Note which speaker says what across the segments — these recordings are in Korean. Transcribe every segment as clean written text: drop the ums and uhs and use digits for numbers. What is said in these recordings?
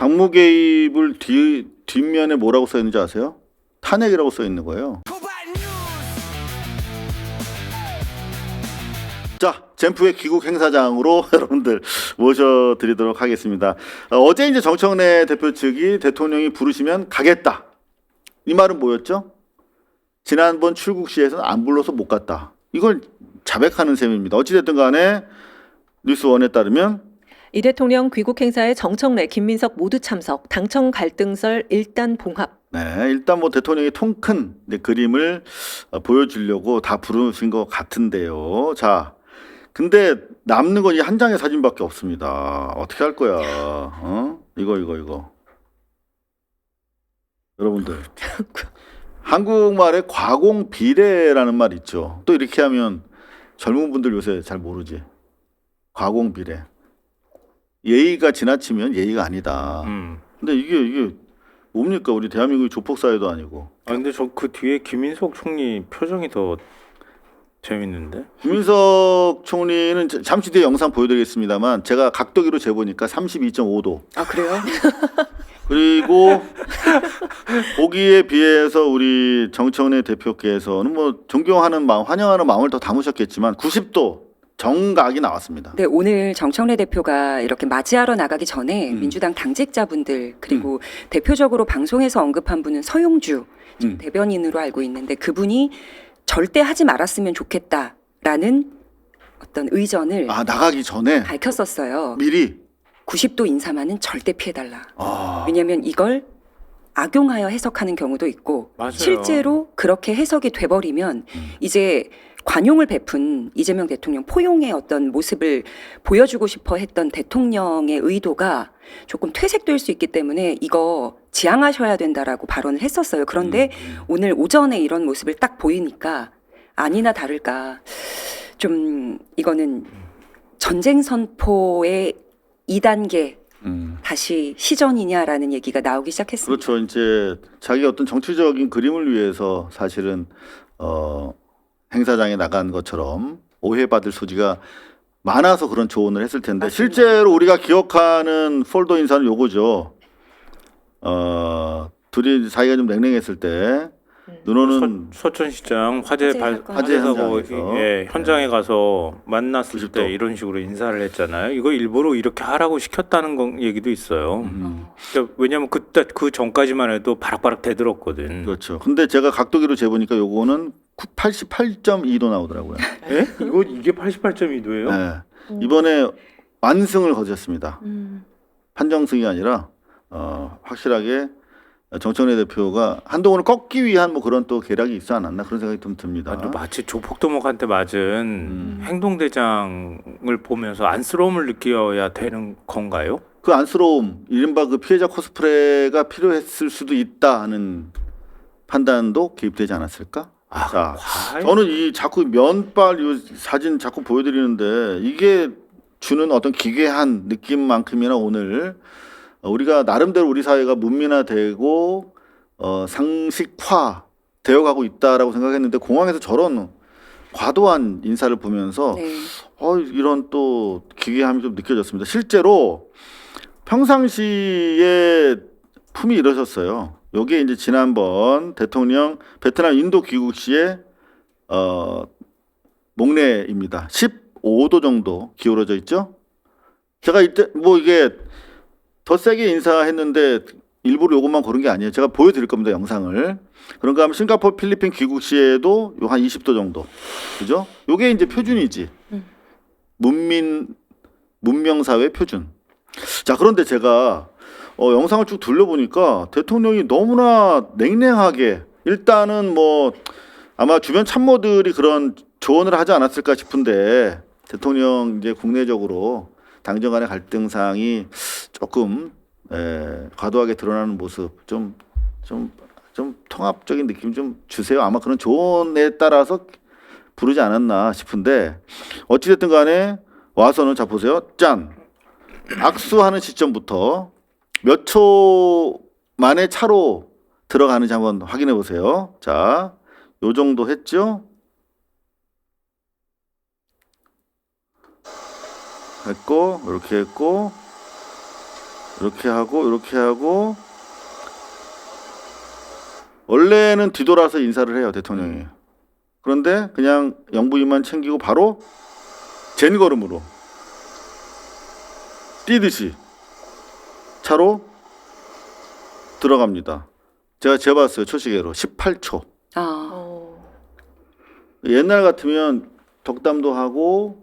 Speaker 1: 당무 개입을 뒷면에 뭐라고 써 있는지 아세요? 탄핵이라고 써 있는 거예요. 자, 젠프의 귀국 행사장으로 여러분들 모셔드리도록 하겠습니다. 어제 이제 정청래 대표 측이 대통령이 부르시면 가겠다. 이 말은 뭐였죠? 지난번 출국 시에서는 안 불러서 못 갔다. 이걸 자백하는 셈입니다. 어찌됐든 간에 뉴스원에 따르면
Speaker 2: 이 대통령 귀국 행사에 정청래, 김민석 모두 참석, 당청 갈등설 일단 봉합.
Speaker 1: 네, 일단 뭐 대통령이 통큰 그림을 보여주려고 다 부르신 것 같은데요. 자, 근데 남는 건 이 한 장의 사진밖에 없습니다. 어떻게 할 거야? 이거. 여러분들. 한국말에 과공 비례라는 말 있죠. 또 이렇게 하면 젊은 분들 요새 잘 모르지. 과공 비례. 예의가 지나치면 예의가 아니다. 근데 이게 뭡니까? 우리 대한민국이 조폭 사회도 아니고.
Speaker 3: 아 근데 저 그 뒤에 김인석 총리 표정이 더 재밌는데?
Speaker 1: 김민석 총리는 잠시 뒤에 영상 보여드리겠습니다만 제가 각도기로 재보니까 32.5도.
Speaker 2: 아, 그래요?
Speaker 1: 그리고 보기에 비해서 우리 정청래 대표께서는 뭐 존경하는 마음, 환영하는 마음을 더 담으셨겠지만 90도 정각이 나왔습니다.
Speaker 4: 네, 오늘 정청래 대표가 이렇게 맞이하러 나가기 전에 민주당 당직자분들 그리고 대표적으로 방송에서 언급한 분은 서용주 대변인으로 알고 있는데 그분이 절대 하지 말았으면 좋겠다라는 어떤 의전을
Speaker 1: 나가기 전에
Speaker 4: 밝혔었어요.
Speaker 1: 미리
Speaker 4: 90도 인사만은 절대 피해달라.
Speaker 1: 아.
Speaker 4: 왜냐하면 이걸 악용하여 해석하는 경우도 있고
Speaker 3: 맞아요.
Speaker 4: 실제로 그렇게 해석이 돼버리면 이제 관용을 베푼 이재명 대통령 포용의 어떤 모습을 보여주고 싶어 했던 대통령의 의도가 조금 퇴색될 수 있기 때문에 이거 지양하셔야 된다라고 발언을 했었어요. 그런데 오늘 오전에 이런 모습을 딱 보이니까 아니나 다를까 좀 이거는 전쟁 선포의 2단계 다시 시전이냐라는 얘기가 나오기 시작했습니다.
Speaker 1: 그렇죠. 이제 자기 어떤 정치적인 그림을 위해서 사실은 행사장에 나간 것처럼 오해받을 소지가 많아서 그런 조언을 했을 텐데
Speaker 4: 맞습니다.
Speaker 1: 실제로 우리가 기억하는 폴더 인사는 요거죠. 둘이 사이가 좀 냉랭했을 때 눈오는
Speaker 3: 서천시장 화재
Speaker 1: 화재
Speaker 3: 사고
Speaker 1: 현장에서.
Speaker 3: 현장에 가서 만났을
Speaker 1: 90도.
Speaker 3: 때 이런 식으로 인사를 했잖아요. 이거 일부러 이렇게 하라고 시켰다는 얘기도 있어요. 그러니까 왜냐하면 그때 그 전까지만 해도 바락바락 대들었거든.
Speaker 1: 그렇죠. 근데 제가 각도기로 재보니까 요거는 88.2도 나오더라고요.
Speaker 3: 예? 이게 88.2도예요?
Speaker 1: 네. 이번에 완승을 거뒀습니다. 판정승이 아니라 확실하게 정청래 대표가 한동훈을 꺾기 위한 뭐 그런 또 계략이 있지 않았나 그런 생각이 좀 듭니다.
Speaker 3: 마치 조폭도목한테 맞은 행동대장을 보면서 안쓰러움을 느껴야 되는 건가요?
Speaker 1: 그 안쓰러움, 이른바 그 피해자 코스프레가 필요했을 수도 있다 하는 판단도 개입되지 않았을까? 자,
Speaker 3: 과연?
Speaker 1: 저는 이 자꾸 면발 이 사진 자꾸 보여드리는데 이게 주는 어떤 기괴한 느낌만큼이나 오늘 우리가 나름대로 우리 사회가 문민화되고 상식화 되어가고 있다라고 생각했는데 공항에서 저런 과도한 인사를 보면서
Speaker 4: 네.
Speaker 1: 이런 또 기괴함이 좀 느껴졌습니다. 실제로 평상시에 품이 이러셨어요. 요게 이제 지난번 대통령 베트남 인도 귀국 시에 목례입니다. 15도 정도 기울어져 있죠. 제가 이때 뭐 이게 더 세게 인사했는데 일부러 요것만 고른 게 아니에요. 제가 보여드릴 겁니다. 영상을. 그런가 하면 싱가포르 필리핀 귀국 시에도 요 한 20도 정도. 그죠? 요게 이제 표준이지. 문명사회 표준. 자, 그런데 제가 영상을 쭉 둘러보니까 대통령이 너무나 냉랭하게 일단은 뭐 아마 주변 참모들이 그런 조언을 하지 않았을까 싶은데 대통령 이제 국내적으로 당정 간의 갈등상이 조금 과도하게 드러나는 모습 좀 통합적인 느낌 좀 주세요. 아마 그런 조언에 따라서 부르지 않았나 싶은데 어찌됐든 간에 와서는 자 보세요. 짠! 악수하는 시점부터 몇 초 만에 차로 들어가는지 한번 확인해 보세요. 자, 요 정도 했죠? 했고 이렇게 했고 이렇게 하고 원래는 뒤돌아서 인사를 해요 대통령이. 그런데 그냥 영부인만 챙기고 바로 젠걸음으로 뛰듯이 차로 들어갑니다. 제가 재봤어요 초시계로 18초. 옛날 같으면 덕담도 하고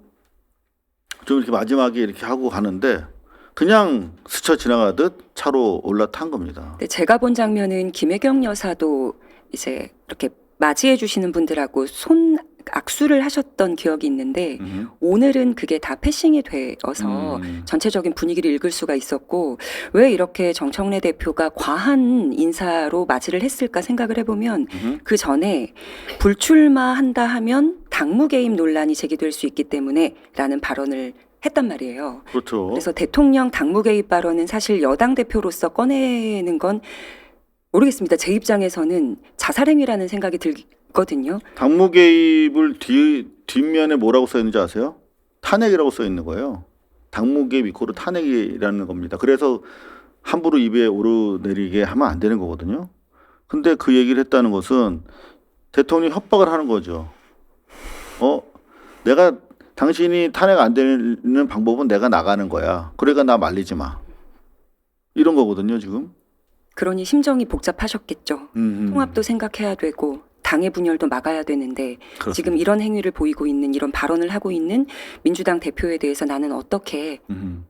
Speaker 1: 좀 이렇게 마지막에 이렇게 하고 가는데 그냥 스쳐 지나가듯 차로 올라탄 겁니다.
Speaker 4: 근데 제가 본 장면은 김혜경 여사도 이제 이렇게 맞이해 주시는 분들하고 손 악수를 하셨던 기억이 있는데 오늘은 그게 다 패싱이 되어서 전체적인 분위기를 읽을 수가 있었고 왜 이렇게 정청래 대표가 과한 인사로 맞이를 했을까 생각을 해보면 그 전에 불출마한다 하면 당무 개입 논란이 제기될 수 있기 때문에 라는 발언을 했단 말이에요.
Speaker 1: 그렇죠.
Speaker 4: 그래서 대통령 당무 개입 발언은 사실 여당 대표로서 꺼내는 건 모르겠습니다. 제 입장에서는 자살행위라는 생각이 들거든요.
Speaker 1: 당무 개입을 뒷면에 뭐라고 써 있는지 아세요? 탄핵이라고 써 있는 거예요. 당무 개입 이코르 탄핵이라는 겁니다. 그래서 함부로 입에 오르내리게 하면 안 되는 거거든요. 근데 그 얘기를 했다는 것은 대통령이 협박을 하는 거죠. 내가 당신이 탄핵 안 되는 방법은 내가 나가는 거야. 그러니까 나 말리지 마. 이런 거거든요, 지금.
Speaker 4: 그러니 심정이 복잡하셨겠죠. 통합도 생각해야 되고 당의 분열도 막아야 되는데
Speaker 1: 그렇습니다.
Speaker 4: 지금 이런 행위를 보이고 있는 이런 발언을 하고 있는 민주당 대표에 대해서 나는 어떻게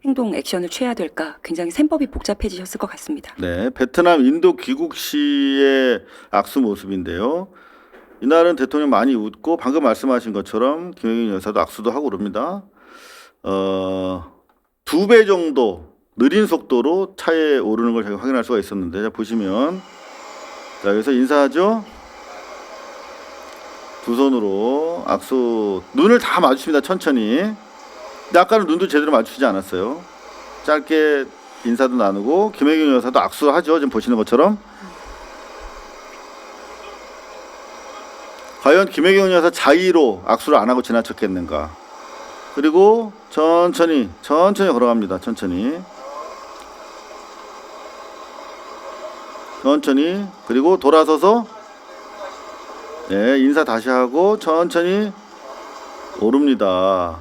Speaker 4: 행동 액션을 취해야 될까 굉장히 셈법이 복잡해지셨을 것 같습니다.
Speaker 1: 네, 베트남 인도 귀국 시의 악수 모습인데요. 이날은 대통령 많이 웃고 방금 말씀하신 것처럼 김혜경 여사도 악수도 하고 그럽니다. 2배 정도 느린 속도로 차에 오르는 걸 저희가 확인할 수가 있었는데 자, 보시면 자 여기서 인사하죠. 두 손으로 악수 눈을 다 마주칩니다. 천천히. 근데 아까는 눈도 제대로 마주치지 않았어요. 짧게 인사도 나누고 김혜경 여사도 악수하죠. 지금 보시는 것처럼. 과연 김혜경 여사 자의로 악수를 안 하고 지나쳤겠는가. 그리고 천천히 걸어갑니다. 천천히 그리고 돌아서서 네, 인사 다시 하고 천천히 오릅니다.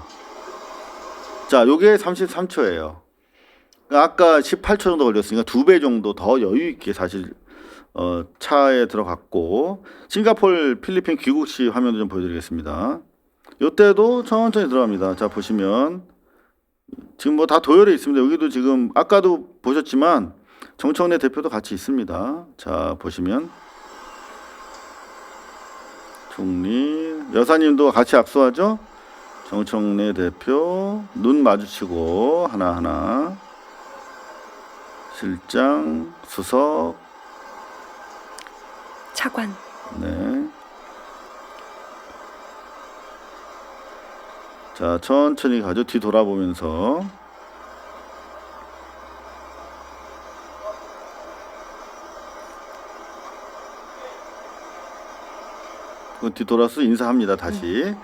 Speaker 1: 자, 요게 33초예요. 아까 18초 정도 걸렸으니까 2배 정도 더 여유 있게 사실 차에 들어갔고 싱가포르 필리핀 귀국 시 화면도 좀 보여드리겠습니다. 이때도 천천히 들어갑니다. 자 보시면 지금 뭐 다 도열해 있습니다. 여기도 지금 아까도 보셨지만 정청래 대표도 같이 있습니다. 자 보시면 총리 여사님도 같이 악수하죠. 정청래 대표 눈 마주치고 하나하나 실장 수석
Speaker 4: 차관.
Speaker 1: 네. 자, 천천히 가죠. 뒤 돌아보면서. 뒤 돌아서 인사합니다. 다시.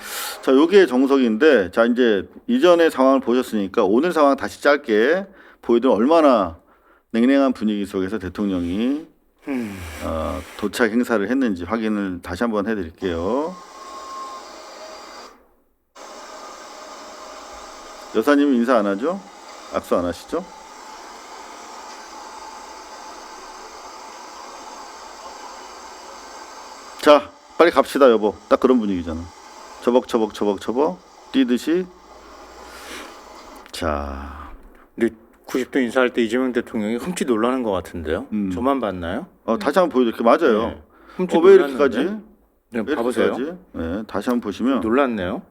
Speaker 1: 자, 요게 정석인데, 자, 이제 이전의 상황을 보셨으니까 오늘 상황 다시 짧게 보여드리면 얼마나 냉랭한 분위기 속에서 대통령이 도착 행사를 했는지 확인을 다시 한번 해드릴게요. 여사님은 인사 안 하죠? 악수 안 하시죠? 자, 빨리 갑시다 여보. 딱 그런 분위기잖아. 처벅 뛰듯이. 자,
Speaker 3: 근데 90도 인사할 때 이재명 대통령이 흠칫 놀라는 것 같은데요. 저만 봤나요?
Speaker 1: 다시 한번 보여드릴게요. 맞아요.
Speaker 3: 네. 흠칫
Speaker 1: 왜 이렇게
Speaker 3: 놀랐는데?
Speaker 1: 가지?
Speaker 3: 네,
Speaker 1: 왜 이렇게
Speaker 3: 봐보세요.
Speaker 1: 가지? 네, 다시 한번 보시면
Speaker 3: 놀랐네요.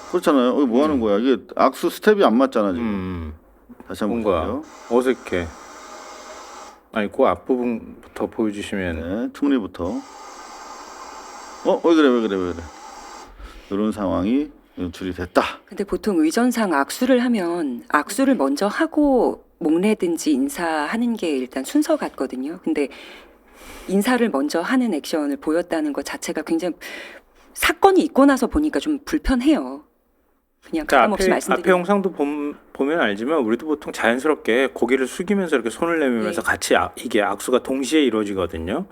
Speaker 1: 그렇잖아요. 이게 뭐 하는 거야? 이게 악수 스텝이 안 맞잖아 지금. 다시 한번
Speaker 3: 뭔가
Speaker 1: 보세요.
Speaker 3: 어색해. 아니 그 앞부분부터 보여주시면
Speaker 1: 네, 총리부터. 왜 그래. 이런 상황이 연출이 됐다.
Speaker 4: 근데 보통 의전상 악수를 하면 악수를 먼저 하고 목례든지 인사하는 게 일단 순서 같거든요. 근데 인사를 먼저 하는 액션을 보였다는 것 자체가 굉장히 사건이 있고 나서 보니까 좀 불편해요. 그냥
Speaker 3: 자,
Speaker 4: 가감 없이
Speaker 3: 앞에
Speaker 4: 말씀드리는
Speaker 3: 영상도 보면 알지만 우리도 보통 자연스럽게 고개를 숙이면서 이렇게 손을 내밀면서
Speaker 4: 네.
Speaker 3: 같이 이게 악수가 동시에 이루어지거든요.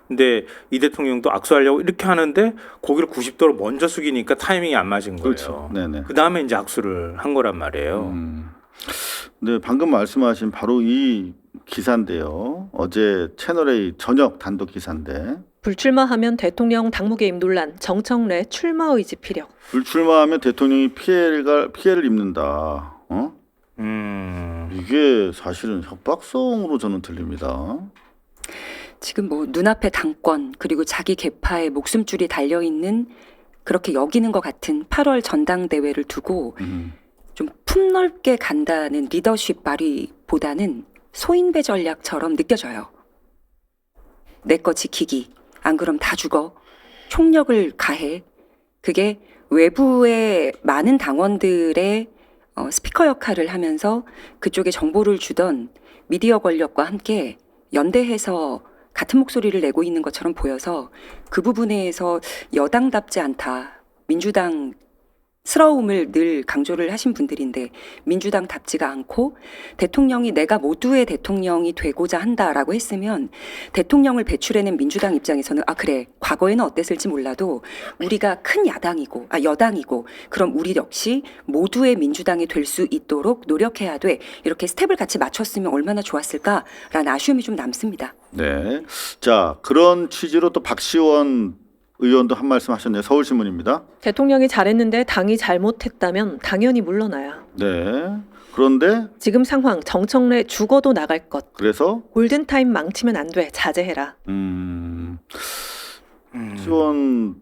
Speaker 3: 근데 이 대통령도 악수하려고 이렇게 하는데 고개를 90도로 먼저 숙이니까 타이밍이 안 맞은 거예요.
Speaker 1: 그렇죠. 네네.
Speaker 3: 그 다음에 이제 악수를 한 거란 말이에요.
Speaker 1: 네, 방금 말씀하신 바로 이 기사인데요. 어제 채널A 저녁 단독 기사인데
Speaker 2: 불출마하면 대통령 당무개입 논란, 정청래 출마 의지 피력.
Speaker 1: 불출마하면 대통령이 피해를 입는다. 이게 사실은 협박성으로 저는 들립니다.
Speaker 4: 지금 뭐 눈앞에 당권 그리고 자기 계파에 목숨줄이 달려 있는 그렇게 여기는 것 같은 8월 전당대회를 두고 좀 품넓게 간다는 리더십 발휘보다는 소인배 전략처럼 느껴져요. 내 거 지키기. 안 그럼 다 죽어. 총력을 가해. 그게 외부의 많은 당원들의 스피커 역할을 하면서 그쪽에 정보를 주던 미디어 권력과 함께 연대해서 같은 목소리를 내고 있는 것처럼 보여서 그 부분에서 여당답지 않다. 민주당 스러움을 늘 강조를 하신 분들인데 민주당답지가 않고 대통령이 내가 모두의 대통령이 되고자 한다라고 했으면 대통령을 배출해낸 민주당 입장에서는 아 그래 과거에는 어땠을지 몰라도 우리가 큰 여당이고 그럼 우리 역시 모두의 민주당이 될 수 있도록 노력해야 돼 이렇게 스텝을 같이 맞췄으면 얼마나 좋았을까라는 아쉬움이 좀 남습니다.
Speaker 1: 네. 자, 그런 취지로 또 박시원 의원도 한 말씀 하셨네요. 서울신문입니다.
Speaker 2: 대통령이 잘했는데 당이 잘못했다면 당연히 물러나야.
Speaker 1: 네. 그런데
Speaker 2: 지금 상황 정청래 죽어도 나갈 것.
Speaker 1: 그래서
Speaker 2: 골든타임 망치면 안 돼. 자제해라.
Speaker 1: 시원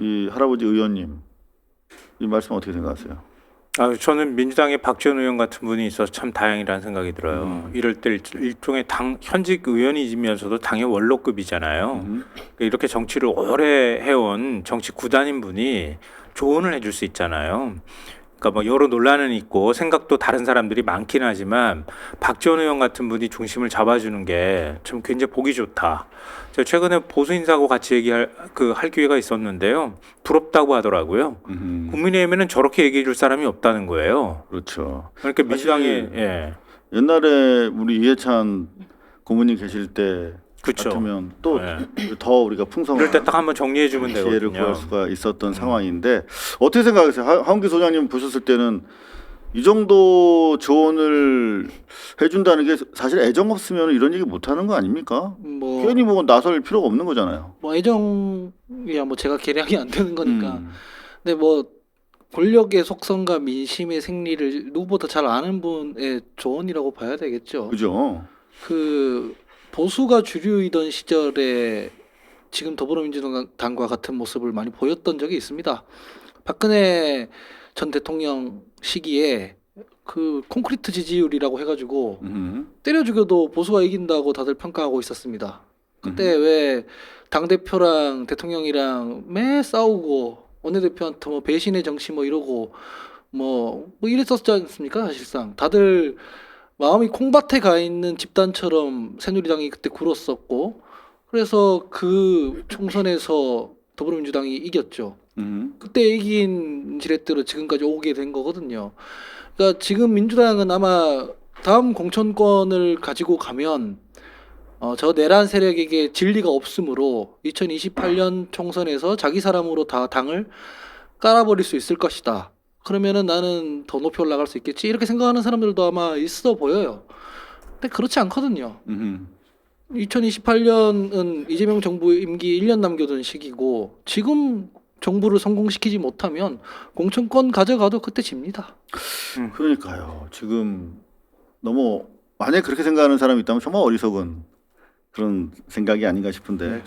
Speaker 1: 이 할아버지 의원님 이 말씀 어떻게 생각하세요?
Speaker 3: 저는 민주당의 박지원 의원 같은 분이 있어서 참 다행이라는 생각이 들어요. 이럴 때 일종의 당 현직 의원이면서도 당의 원로급이잖아요. 이렇게 정치를 오래 해온 정치 구단인 분이 조언을 해줄 수 있잖아요. 그러니까 뭐 여러 논란은 있고 생각도 다른 사람들이 많긴 하지만 박지원 의원 같은 분이 중심을 잡아주는 게 참 굉장히 보기 좋다. 제가 최근에 보수 인사하고 같이 할 기회가 있었는데요. 부럽다고 하더라고요. 국민의힘에는 저렇게 얘기해 줄 사람이 없다는 거예요.
Speaker 1: 그렇죠.
Speaker 3: 그러니까 민주당이
Speaker 1: 사실 옛날에 우리 이해찬 고문님 계실 때
Speaker 3: 그쵸.
Speaker 1: 같으면 또
Speaker 3: 네.
Speaker 1: 더 우리가 풍성한
Speaker 3: 이럴 때 딱 한번 정리해 주면
Speaker 1: 기회를
Speaker 3: 되거든요.
Speaker 1: 구할 수가 있었던 상황인데 어떻게 생각하세요? 하은기 소장님 보셨을 때는 이 정도 조언을 해준다는 게 사실 애정 없으면 이런 얘기 못 하는 거 아닙니까? 괜히 뭐 나설 필요가 없는 거잖아요.
Speaker 5: 뭐 애정이야 뭐 제가 계량이 안 되는 거니까. 근데 뭐 권력의 속성과 민심의 생리를 누구보다 잘 아는 분의 조언이라고 봐야 되겠죠.
Speaker 1: 그죠?
Speaker 5: 그 보수가 주류이던 시절에 지금 더불어민주당과 같은 모습을 많이 보였던 적이 있습니다. 박근혜 전 대통령 시기에 그 콘크리트 지지율이라고 해가지고 때려 죽여도 보수가 이긴다고 다들 평가하고 있었습니다. 그때 왜 당대표랑 대통령이랑 매 싸우고 원내대표한테 뭐 배신의 정치 뭐 이러고 뭐 이랬었지 않습니까? 사실상 다들 마음이 콩밭에 가 있는 집단처럼 새누리당이 그때 굴었었고 그래서 그 총선에서 더불어민주당이 이겼죠. 그때 이긴 지렛대로 지금까지 오게 된 거거든요. 그러니까 지금 민주당은 아마 다음 공천권을 가지고 가면 저 내란 세력에게 진리가 없으므로 2028년 총선에서 자기 사람으로 다 당을 깔아버릴 수 있을 것이다. 그러면은 나는 더 높이 올라갈 수 있겠지 이렇게 생각하는 사람들도 아마 있어 보여요. 근데 그렇지 않거든요. 2028년은 이재명 정부 임기 1년 남겨둔 시기고 지금 정부를 성공시키지 못하면 공천권 가져가도 그때 집니다.
Speaker 1: 그러니까요. 지금 너무 만약에 그렇게 생각하는 사람이 있다면 정말 어리석은 그런 생각이 아닌가 싶은데